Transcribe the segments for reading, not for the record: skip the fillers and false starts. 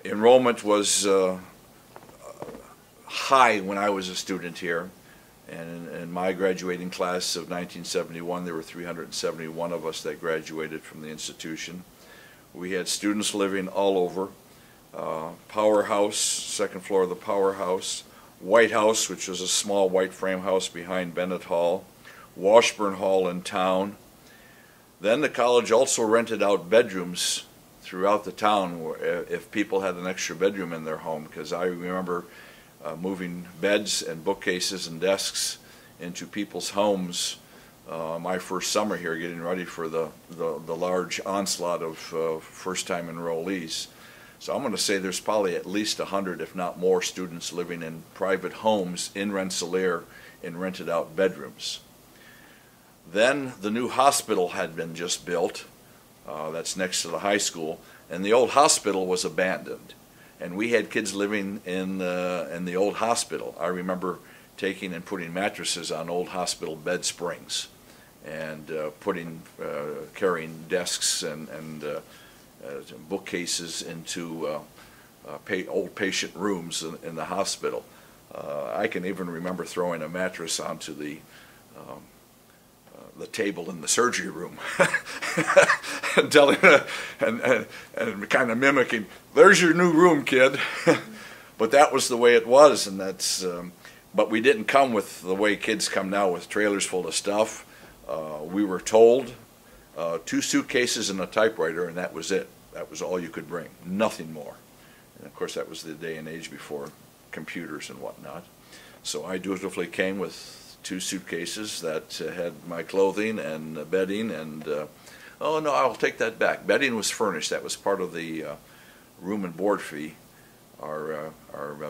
Enrollment was high when I was a student here, and in my graduating class of 1971 there were 371 of us that graduated from the institution. We had students living all over. Powerhouse, second floor of the Powerhouse, White House, which was a small white frame house behind Bennett Hall, Washburn Hall in town. Then the college also rented out bedrooms throughout the town if people had an extra bedroom in their home, because I remember moving beds and bookcases and desks into people's homes my first summer here, getting ready for the large onslaught of first-time enrollees. So I'm going to say there's probably at least 100, if not more, students living in private homes in Rensselaer in rented out bedrooms. Then the new hospital had been just built. That's next to the high school, and the old hospital was abandoned. And we had kids living in the old hospital. I remember taking and putting mattresses on old hospital bed springs, and carrying desks and bookcases into old patient rooms in the hospital. I can even remember throwing a mattress onto the table in the surgery room and telling and kind of mimicking, "There's your new room, kid." But that was the way it was, and that's. But we didn't come with the way kids come now with trailers full of stuff. We were told 2 suitcases and a typewriter, and that was it. That was all you could bring, nothing more. And of course, that was the day and age before computers and whatnot. So I dutifully came with 2 suitcases that had my clothing and bedding, and oh no, I'll take that back. Bedding was furnished. That was part of the room and board fee. Our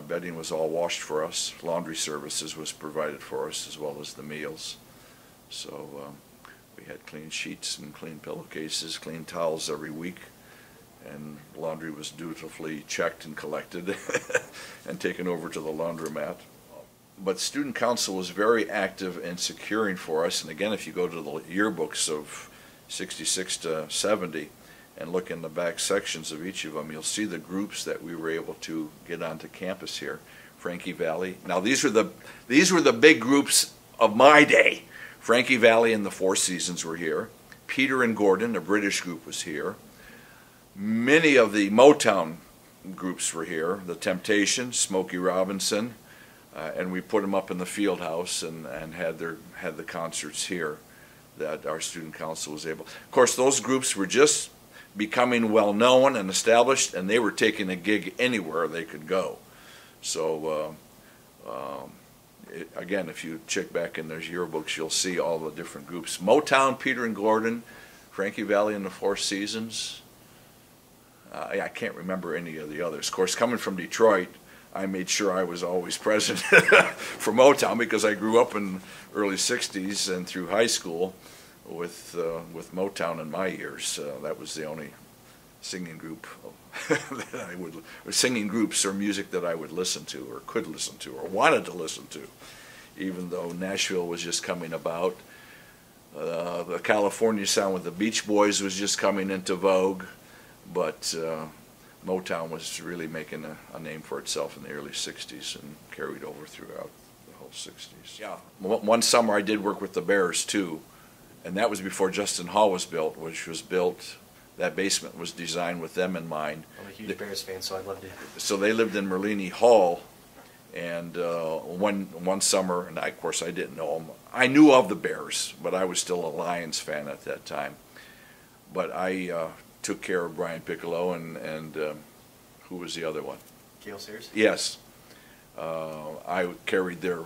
bedding was all washed for us. Laundry services was provided for us, as well as the meals. So we had clean sheets and clean pillowcases, clean towels every week, and laundry was dutifully checked and collected and taken over to the laundromat. But student council was very active in securing for us, and again, if you go to the yearbooks of 66 to 70 and look in the back sections of each of them, you'll see the groups that we were able to get onto campus here. Frankie Valli. Now these were the big groups of my day. Frankie Valli and the Four Seasons were here. Peter and Gordon, a British group, was here. Many of the Motown groups were here. The Temptations, Smokey Robinson. And we put them up in the field house and had the concerts here that our student council was able. Of course, those groups were just becoming well known and established, and they were taking a gig anywhere they could go. So again, if you check back in those yearbooks, you'll see all the different groups. Motown, Peter and Gordon, Frankie Valli and the Four Seasons. I can't remember any of the others. Of course, coming from Detroit, I made sure I was always present for Motown, because I grew up in early 60s and through high school with Motown in my years. That was the only singing group that or singing groups or music that I would listen to or could listen to or wanted to listen to, even though Nashville was just coming about. The California sound with the Beach Boys was just coming into vogue, but Motown was really making a name for itself in the early 60s and carried over throughout the whole 60s. Yeah, one summer I did work with the Bears too, and that was before Justin Hall was built, which was built, that basement was designed with them in mind. I'm a huge Bears fan, so I loved it. So they lived in Merlini Hall, and one summer, and of course I didn't know them. I knew of the Bears, but I was still a Lions fan at that time. But I took care of Brian Piccolo and who was the other one? Gale Sayers? Yes. I carried their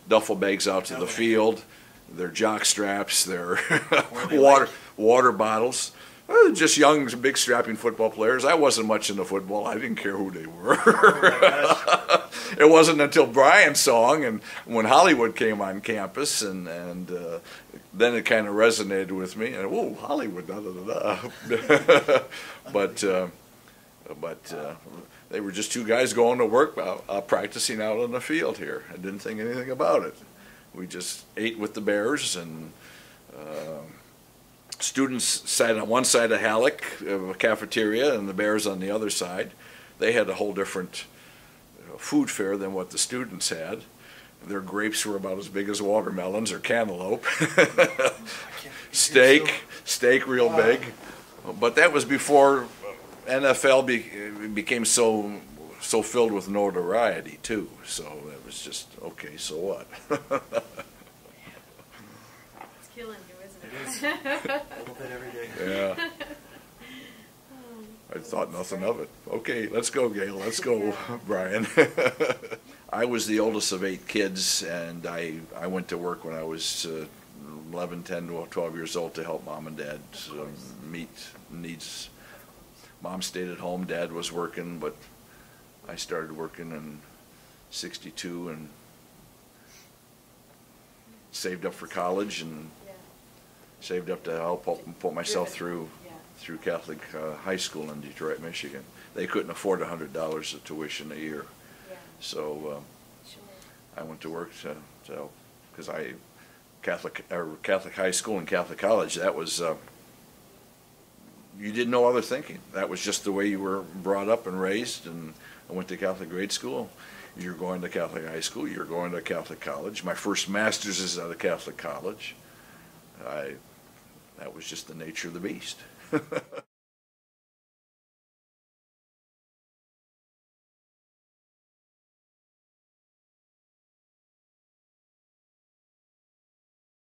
duffel bags out to the field, their jock straps, their water bottles. Just young, big, strapping football players. I wasn't much into football. I didn't care who they were. Oh, it wasn't until Brian's song and when Hollywood came on campus, and then it kind of resonated with me. And whoa, Hollywood, da da da da. But they were just 2 guys going to work, practicing out on the field here. I didn't think anything about it. We just ate with the Bears, and students sat on one side of Halleck, of a cafeteria, and the Bears on the other side. they had a whole different food fare than what the students had. Their grapes were about as big as watermelons or cantaloupe. Steak real big. But that was before NFL became so filled with notoriety too. So it was just, okay, so what? It's killing you, isn't it? It is. A little bit every day. Yeah. I thought nothing of it. Okay, let's go, Gail. Let's go, Brian. I was the oldest of 8 kids, and I went to work when I was 11, 10, 12 years old to help Mom and Dad meet needs. Mom stayed at home, Dad was working, but I started working in '62 and saved up for college and saved up to help put myself through Catholic high school in Detroit, Michigan. They couldn't afford $100 of tuition a year. So I went to work to help, because Catholic high school and Catholic college, that was, you did no other thinking. That was just the way you were brought up and raised. And I went to Catholic grade school. You're going to Catholic high school, you're going to Catholic college. My first master's is at a Catholic college. That was just the nature of the beast.